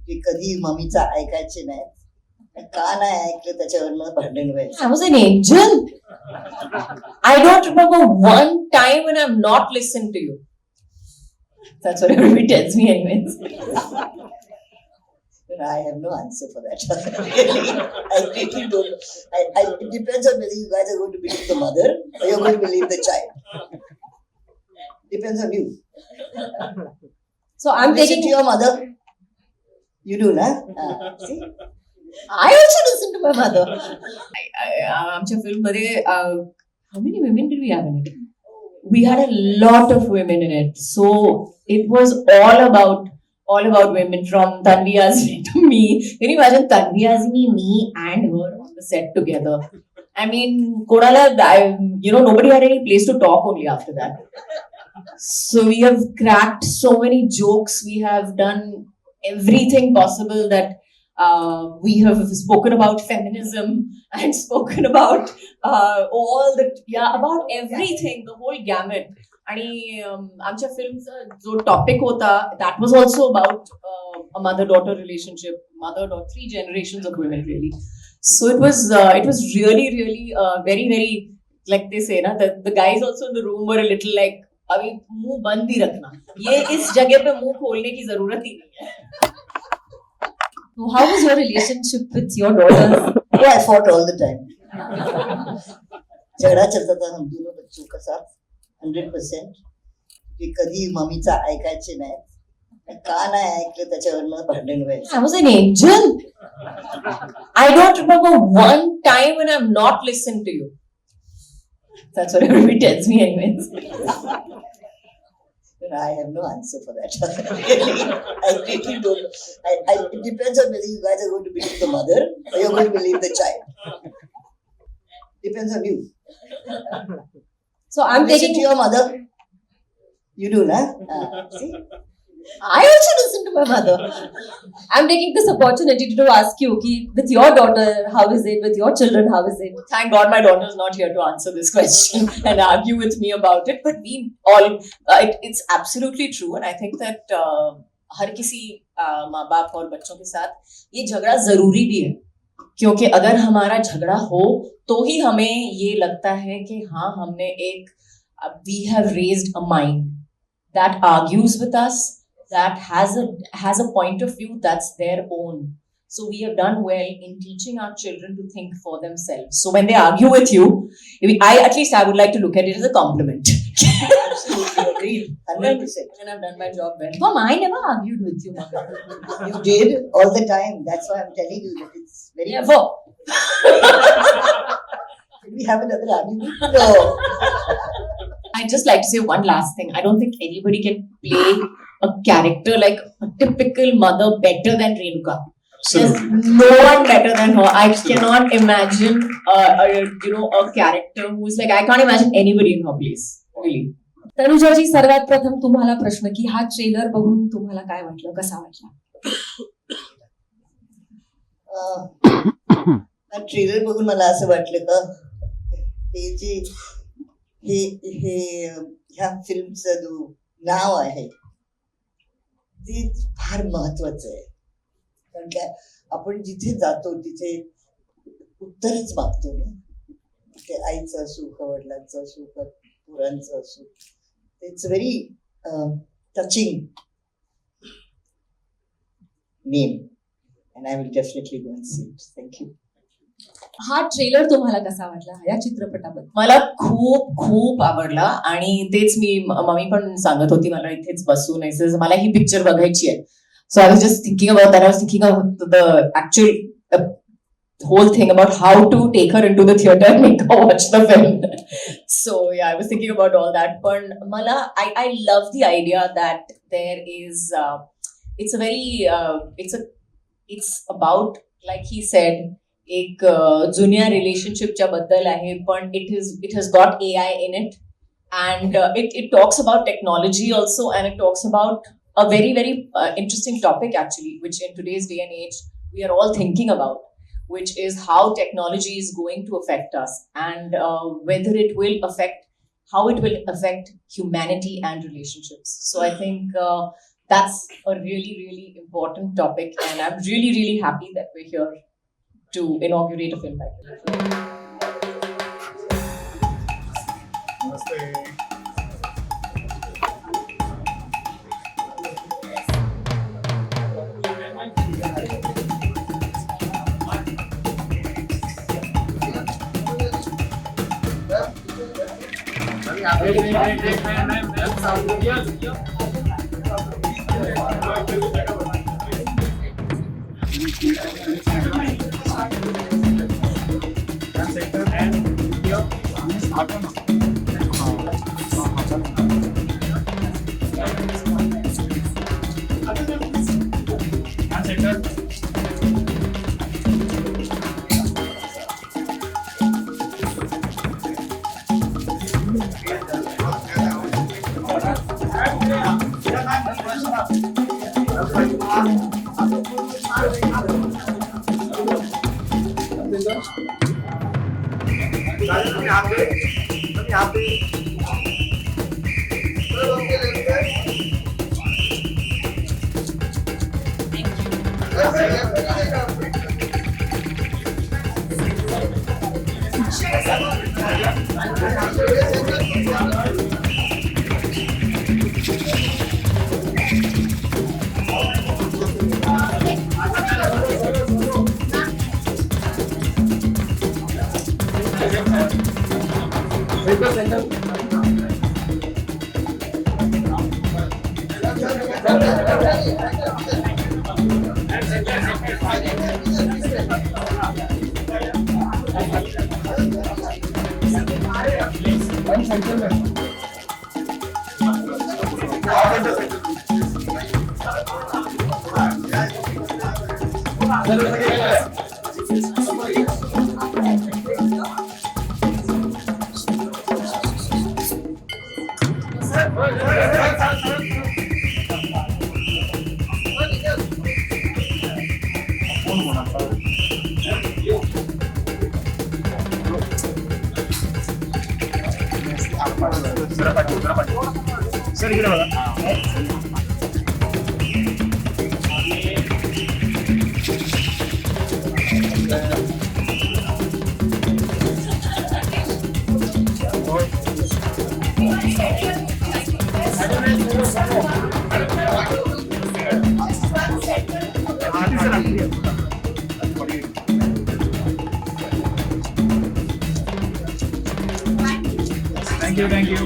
की कधी मम्मीचा ऐकायचे नाही. का नाही ऐकलं त्याच्यावरनं भांडण व्हायचं. I was an angel. I don't remember one time when I've not listened to you. That's what everybody tells me anyways. I have no answer for that. I really don't know. It depends on whether you guys are going to believe the mother or you're going to believe the child. Depends on you. So I'm Listen taking to your mother. You do, na? See? I also listen to my mother. आमच्या film मध्ये how many women did we have in it? We had a lot of women in it. So it was all about women, from Tanvi Azmi to me. Can you imagine Tanvi Azmi, me and her on the set together? I mean, Kodala, nobody had any place to talk only after that. So we have cracked so many jokes. We have done everything possible that we have spoken about feminism and spoken about about everything, the whole gamut. आणि आमच्या फिल्मचा जो topic होता that was also about a mother-daughter relationship, mother-daughter, 3 generations of women really. So it was really very very, like they say na, the guys also in the room were a little like, अभी मुंह बंद ही रखना, ये इस जगह पे मुंह खोलने की जरूरत ही नहीं है. So how was your relationship with your daughters? Oh, I fought all the time. झगड़ा चलता था हम दोनों बच्चों का साथ 100%. की कधी मम्मीचा ऐकायचे नाही. का नाही ऐकलं त्याच्यावरनं भांडण व्हायचं. I was an angel. I don't remember one time when I've not listened to you. That's what everybody tells me anyways. I have no answer for that. I really don't know. It depends on whether you guys are going to believe the mother or you're going to believe the child. Depends on you. So I'm Listen taking to your mother. You do, na? See? I also listen to my mother. I'm taking this opportunity to ask you, with your daughter, how is it? With your children, how is it? Thank God my daughter is not here to answer this question and argue with me about it. But we all, it's absolutely true. And I think that हर किसी माँ बाप और बच्चों के साथ ये झगड़ा जरूरी भी है. क्योंकि अगर हमारा झगड़ा हो तो ही हमें ये लगता है कि हाँ, हमने एक we have raised a mind that argues with us, that has a point of view that's their own. So we have done well in teaching our children to think for themselves. So when they argue with you, I would like to look at it as a compliment. Absolutely agreed. 100%. When I've done my job well. Mom, I never argued with you, Mother. You did all the time. That's why I'm telling you that it's very. Never. Did we have another argument? No. I'd just like to say one last thing. I don't think anybody can play a character like a typical mother better than Renuka. There's no one better than her. I cannot imagine a character who's like, I can't imagine anybody in her place. Really. तनुजाजी, सर्वात प्रथम तुम्हाला प्रश्न की हा trailer बघून तुम्हाला काय वाटलं, कसा वाटला? ट्रेलर बघून मला असं वाटलं का ह्या फिल्मचं जो नाव आहे ते फार महत्वाचं आहे. कारण काय, आपण जिथे जातो तिथे उत्तरच मागतो ना. ते आईचं असू, वडिलांचं असू, पोरांचं असू. It's very touching name and I will definitely go and see it. Thank you. हा ट्रेलर तुम्हाला कसा वाटला या चित्रपटाबद्दल? मला खूप खूप आवडला आणि तेच मी मम्मी पण सांगत होती मला इथेच बसून मला ही पिक्चर बघायची आहे. So I was just thinking about that. I was thinking about the actual whole thing about how to take her into the theater and make her watch the film. So yeah, I was thinking about all that. But Mala, I love the idea that there is it's a very it's about, like he said, एक जुन्या रिलेशनशिपच्या बद्दल आहे, पण it has got AI in it, and it talks about technology also, and it talks about a very very interesting topic actually, which in today's day and age we are all thinking about, which is how technology is going to affect us, and how it will affect humanity and relationships. So I think that's a really, really important topic, and I'm really, really happy that we're here to inaugurate a film like this. Sir इकडे बघा. Thank you.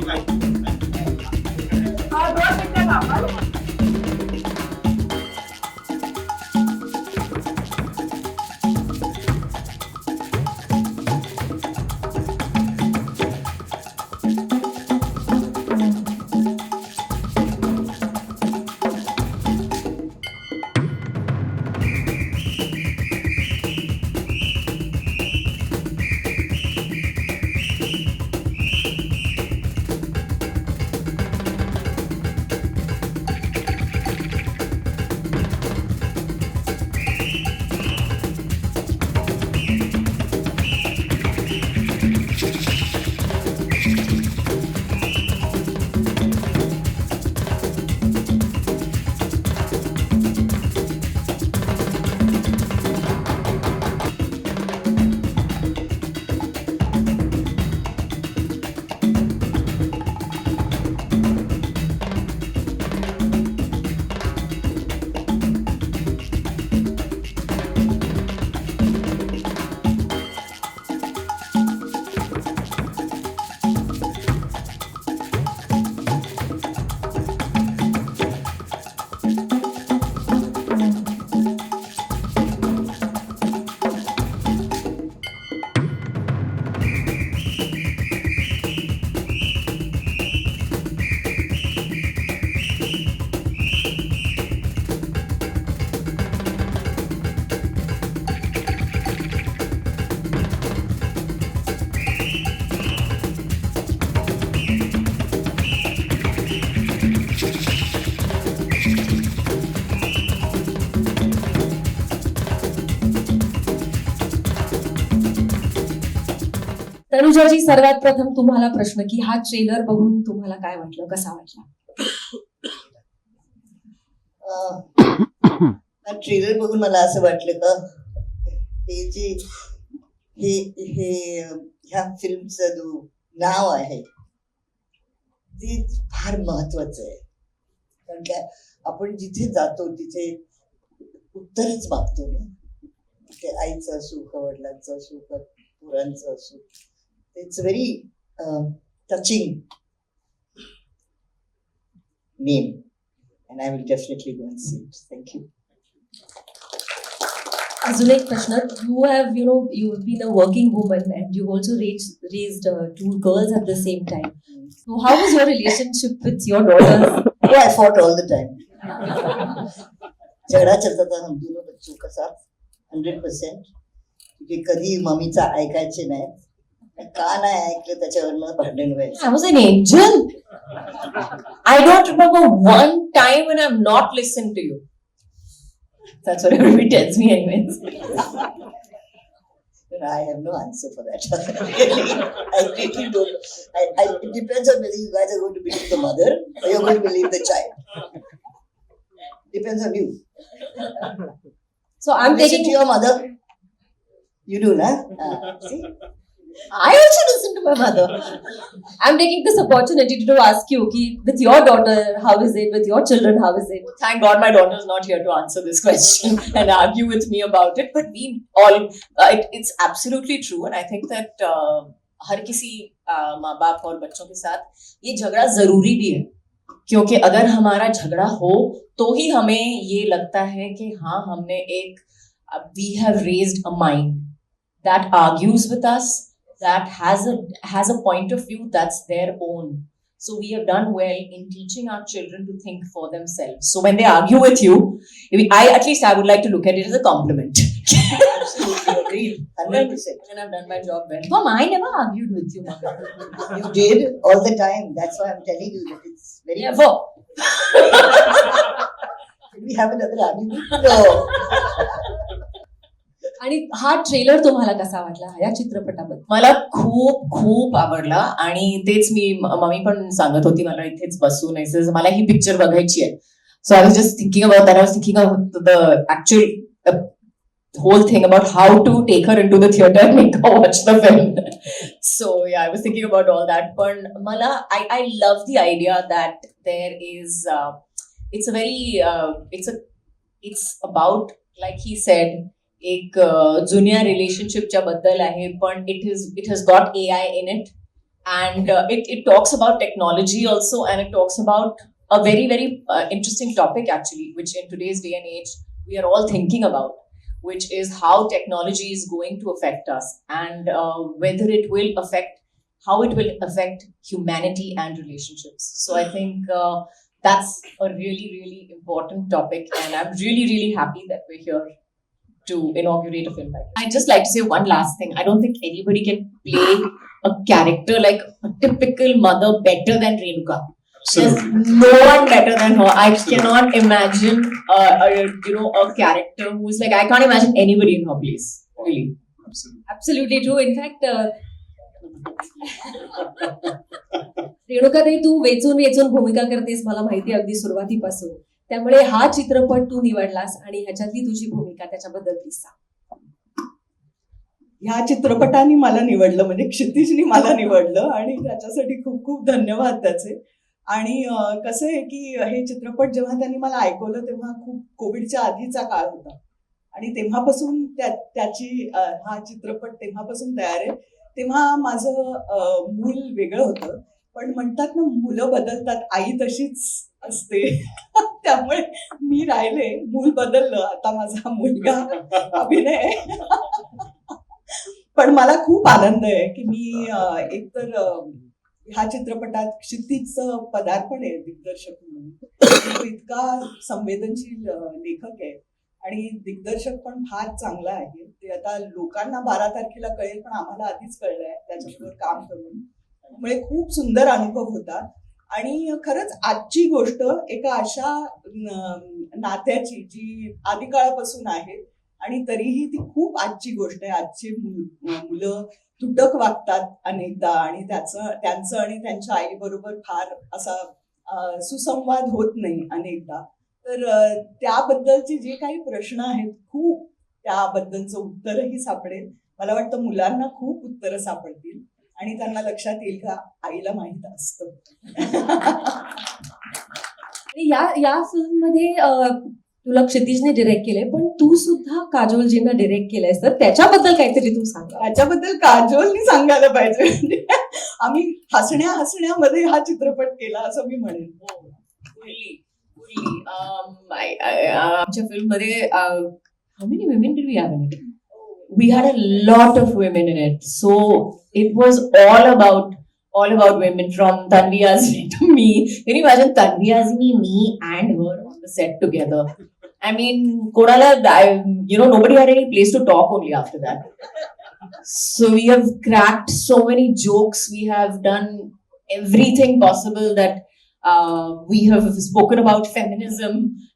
तनुजाजी, सर्वात प्रथम तुम्हाला प्रश्न की हा trailer बघून तुम्हाला काय वाटलं, कसा वाटला? ट्रेलर बघून मला असं वाटलं का हे जे हे हे ह्या फिल्मचं जो नाव आहे ते फार महत्वाचं आहे. कारण काय आपण जिथे जातो तिथे उत्तरच मागतो ना. ते आईचं असू का वडिलांचं असू का पोरांचं असू. It's very touching name and I will definitely go and see it. Thank you. अजून एक प्रश्न. You have you've been a working woman and you've also raised two girls at the same time. So how was your relationship with your daughters? Oh, I fought all the time. झगड़ा चलता था हम दोनों बच्चों का साथ 100%. क्योंकि कधी मम्मीचा ऐकायचे नाही. का नाही ऐकलं त्याच्यावर भांडण व्हायचं. I was an angel. I don't remember one time when I've not listened to you. That's what everybody tells me anyways. I have no answer for that. I really don't. It depends on whether you guys are going to believe the mother or you're going to believe the child. Depends on you. So I'm Listen taking to your mother. You do, na? See? I also listen to my mother. I'm taking this opportunity to ask you, with your daughter, how is it? With your children, how is it? Thank God my daughter is not here to answer this question and argue with me about it. But we all, it's absolutely true. And I think that हर किसी माँ बाप और बच्चों के साथ ये झगड़ा जरूरी भी है. क्योंकि अगर हमारा झगड़ा हो तो ही हमें ये लगता है कि हाँ हमने एक we have raised a mind that argues with us, that has a point of view that's their own. So we have done well in teaching our children to think for themselves. So when they argue with you, I would like to look at it as a compliment. Absolutely agreed. 100%. And I've done my job well. Mom, I never argued with you, Mother. You did all the time. That's why I'm telling you that it's very. Never. Did we have another argument? No. आणि हा trailer तुम्हाला कसा वाटला या चित्रपटाबद्दल? मला खूप खूप आवडला आणि तेच मी मम्मी पण सांगत होती मला इथेच बसून मला ही पिक्चर बघायची आहे. So I was just thinking about that. I was thinking about the actual whole thing about how to take her into the theater and make her watch the film. So yeah, I was thinking about all that. But Mala, I love the idea that there is it's a very it's about, like he said, एक जुन्या रिलेशनशिपच्या बद्दल आहे, पण it has got AI in it, and it talks about technology also, and it talks about a very very interesting topic actually, which in today's day and age we are all thinking about, which is how technology is going to affect us, and whether it will affect, how it will affect humanity and relationships. So I think that's a really really important topic, and I'm really really happy that we're here to inaugurate a film like that. I'd just like to say one last thing. I don't think anybody can play a character like a typical mother better than Renuka. There's no one better than her. I cannot imagine a character who's like, I can't imagine anybody in her place. Really. Absolutely true. In fact, रेणुकाताई, तू वेचून वेचून भूमिका करतेस मला माहिती अगदी सुरुवातीपासून. त्यामुळे हा चित्रपट तू निवडलास आणि ह्याच्यातली तुझी भूमिका, त्याच्याबद्दल प्लीज सांग. ह्या चित्रपटाने मला निवडलं, म्हणजे क्षितिजनी मला निवडलं आणि त्याच्यासाठी खूप खूप धन्यवाद त्याचे. आणि कसं आहे की हे चित्रपट जेव्हा त्यांनी मला ऐकवलं तेव्हा खूप कोविडच्या आधीचा काळ होता आणि तेव्हापासून त्याची हा चित्रपट तेव्हापासून तयार आहे. तेव्हा माझं मूल वेगळं होतं, पण म्हणतात ना मुलं बदलतात, आई तशीच असते. त्यामुळे मी राहिले, मूल बदललं, आता माझा मुलगा अभिनय. पण मला खूप आनंद आहे की मी एकतर ह्या चित्रपटात क्षितिजचं पदार्पण आहे दिग्दर्शक म्हणून. तो इतका संवेदनशील लेखक आहे आणि दिग्दर्शक पण फार चांगला आहे. ते आता लोकांना 12 तारखेला कळेल, पण आम्हाला आधीच कळलंय त्याच्याबरोबर काम करून. त्यामुळे खूप सुंदर अनुभव होता. आणि खरंच आजची गोष्ट एका अशा नात्याची जी आदिकाळापासून आहे आणि तरीही ती खूप आजची गोष्ट आहे. आजची मुलं तुटक वागतात अनेकदा आणि त्यांचं आणि त्यांच्या आईबरोबर फार असा सुसंवाद होत नाही अनेकदा. तर त्याबद्दलचे जे काही प्रश्न आहेत खूप त्याबद्दलचं उत्तरही सापडेल. मला वाटतं मुलांना खूप उत्तरं सापडतील आणि त्यांना लक्षात येईल का आईला माहित असतं. आणि या फिल्म मध्ये तुला क्षितिजने डिरेक्ट केलंय, पण तू सुद्धा काजोलजींना डिरेक्ट केलंयस, तर त्याच्याबद्दल काहीतरी तू सांग. त्याच्याबद्दल काजोलनी सांगायला पाहिजे. म्हणजे आम्ही हसण्यामध्ये हा चित्रपट केला असं मी म्हणेन. आमच्या फिल्म मध्ये how many women did we have in it? We had a lot of women in it, so it was all about women, from Tanvi Azmi to me. Can you imagine Tanvi Azmi, me and her on the set together? I mean, Kodala, nobody had any place to talk only after that. So we have cracked so many jokes. We have done everything possible that we have spoken about feminism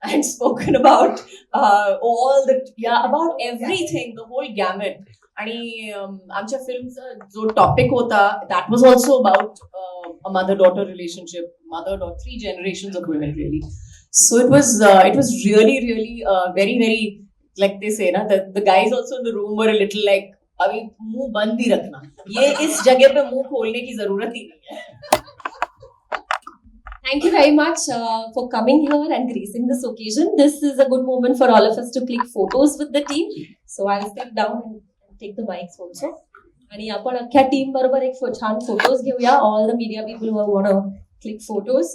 and spoken about about everything, the whole gamut. आणि आमच्या फिल्मचा जो topic होता that was also about a mother-daughter relationship, mother-daughter, 3 generations of women really. So it was really very very, like they say na, the guys also in the room were a little like, अभी मुंह बंद ही रखना, ये इस जगह पे मुंह खोलने की जरूरत ही नहीं है. Thank you very much for coming here and gracing this occasion. This is a good moment for all of us to click photos with the team. So I'll step down and take the mics also. आणि आपण अख्ख्या team बरोबर एक छान photos घेऊया. All the media people who want to click photos.